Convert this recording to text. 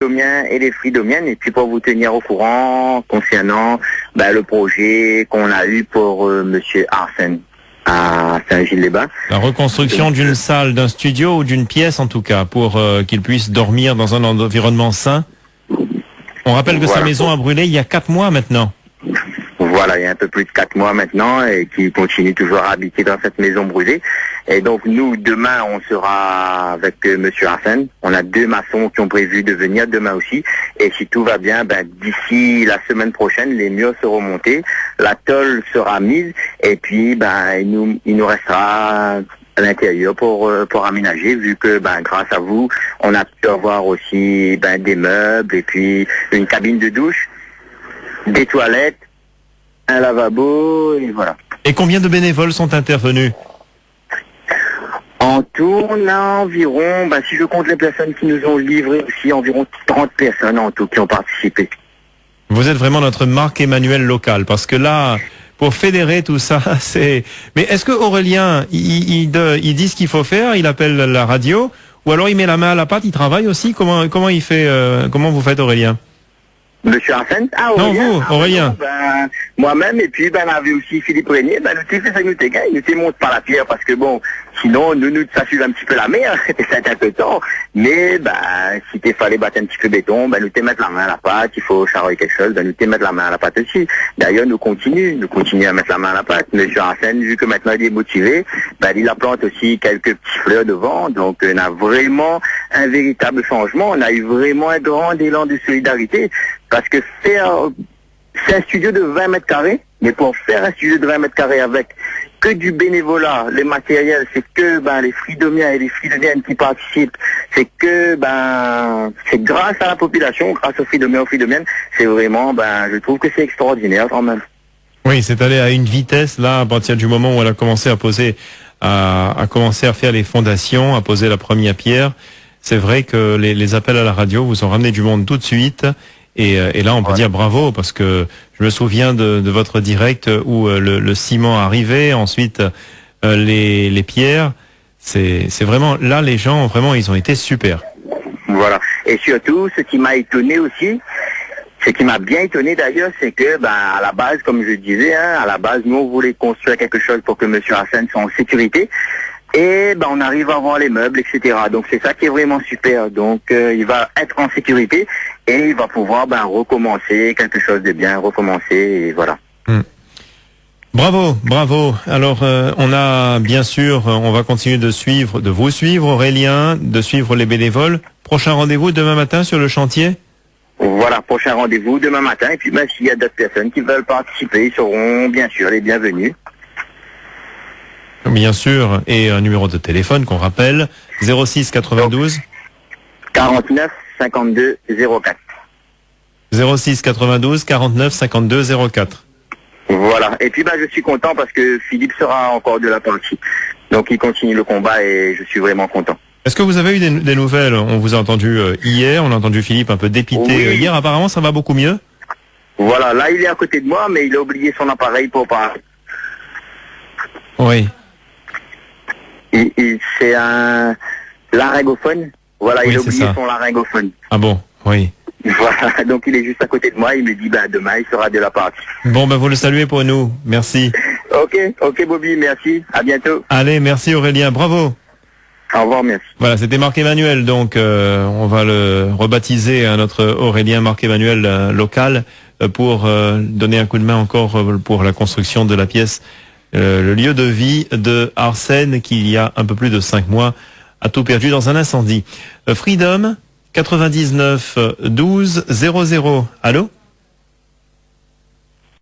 Domiens et les Fridomiennes, et puis pour vous tenir au courant concernant le projet qu'on a eu pour Monsieur Arsène à Saint-Gilles-les-Bains. La reconstruction d'une salle, d'un studio ou d'une pièce en tout cas, pour qu'il puisse dormir dans un environnement sain. On rappelle que sa maison a brûlé il y a 4 mois maintenant. Voilà, il y a un peu plus de 4 mois maintenant, et qui continue toujours à habiter dans cette maison brûlée. Et donc nous, demain, on sera avec Monsieur Arsène. On a 2 maçons qui ont prévu de venir demain aussi. Et si tout va bien, d'ici la semaine prochaine, les murs seront montés, la tôle sera mise, et puis il nous restera à l'intérieur pour aménager, vu que grâce à vous, on a pu avoir aussi des meubles, et puis une cabine de douche, des toilettes, un lavabo, et voilà. Et combien de bénévoles sont intervenus? En tout, on a environ, si je compte les personnes qui nous ont livré aussi, environ 30 personnes en tout qui ont participé. Vous êtes vraiment notre Marc Emmanuel local, parce que là, pour fédérer tout ça, c'est... Mais est-ce que Aurélien, il dit ce qu'il faut faire, il appelle la radio, ou alors il met la main à la pâte, il travaille aussi? Comment il fait, comment vous faites, Aurélien? Monsieur Arsène? Non, vous, Aurélien. Moi-même, et puis, on avait aussi Philippe Régnier, nous fait ça, nous monte par la pierre, parce que sinon, nous, ça suit un petit peu la mer, c'était un peu temps, mais, si il fallait battre un petit peu béton, nous te mettre la main à la pâte, il faut charrer quelque chose, nous te mettre la main à la pâte aussi. D'ailleurs, nous continuons à mettre la main à la pâte. Monsieur Arsène, vu que maintenant il est motivé, il a planté aussi quelques petites fleurs devant, donc, on a vraiment un véritable changement, on a eu vraiment un grand élan de solidarité, parce que c'est un studio de 20 mètres carrés, mais pour faire un studio de 20 mètres carrés avec que du bénévolat, les matériels, c'est que les Fridomiens et les Fridomiennes qui participent, c'est que c'est grâce à la population, grâce aux Fridomiens, aux Fridomiennes, c'est vraiment, je trouve que c'est extraordinaire quand même. Oui, c'est allé à une vitesse là, à partir du moment où elle a commencé à poser, à commencer à faire les fondations, à poser la première pierre. C'est vrai que les appels à la radio vous ont ramené du monde tout de suite. Et là, on peut dire bravo, parce que je me souviens de votre direct où le ciment arrivait, ensuite les pierres. C'est vraiment, là, les gens, vraiment, ils ont été super. Voilà. Et surtout, ce qui m'a étonné aussi, ce qui m'a bien étonné d'ailleurs, c'est que, à la base, comme je disais, à la base, nous, on voulait construire quelque chose pour que Monsieur Arsène soit en sécurité. Et on arrive à voir les meubles, etc. Donc c'est ça qui est vraiment super. Donc il va être en sécurité et il va pouvoir recommencer quelque chose de bien, recommencer, et voilà. Bravo, bravo. Alors on a bien sûr, on va continuer de vous suivre, Aurélien, de suivre les bénévoles. Prochain rendez-vous demain matin sur le chantier? Voilà, prochain rendez-vous demain matin. Et puis s'il y a d'autres personnes qui veulent participer, ils seront bien sûr les bienvenus. Bien sûr, et un numéro de téléphone qu'on rappelle, 06 92 49 52 04. 06 92 49 52 04. Voilà, et puis je suis content parce que Philippe sera encore de la partie. Donc il continue le combat et je suis vraiment content. Est-ce que vous avez eu des nouvelles? On vous a entendu hier, on a entendu Philippe un peu dépité hier, apparemment ça va beaucoup mieux? Voilà, là il est à côté de moi, mais il a oublié son appareil pour parler. Oui. C'est un laryngophone. Voilà, il a oublié son laryngophone. Ah bon, oui. Voilà, donc il est juste à côté de moi, il me dit demain il sera de la partie. Bon, vous le saluez pour nous, merci. Ok Bobby, merci, à bientôt. Allez, merci Aurélien, bravo. Au revoir, merci. Voilà, c'était Marc Emmanuel, donc on va le rebaptiser à notre Aurélien Marc Emmanuel local pour donner un coup de main encore pour la construction de la pièce. Le lieu de vie de Arsène qui, il y a un peu plus de 5 mois, a tout perdu dans un incendie. Freedom, 99 12 00. Allô?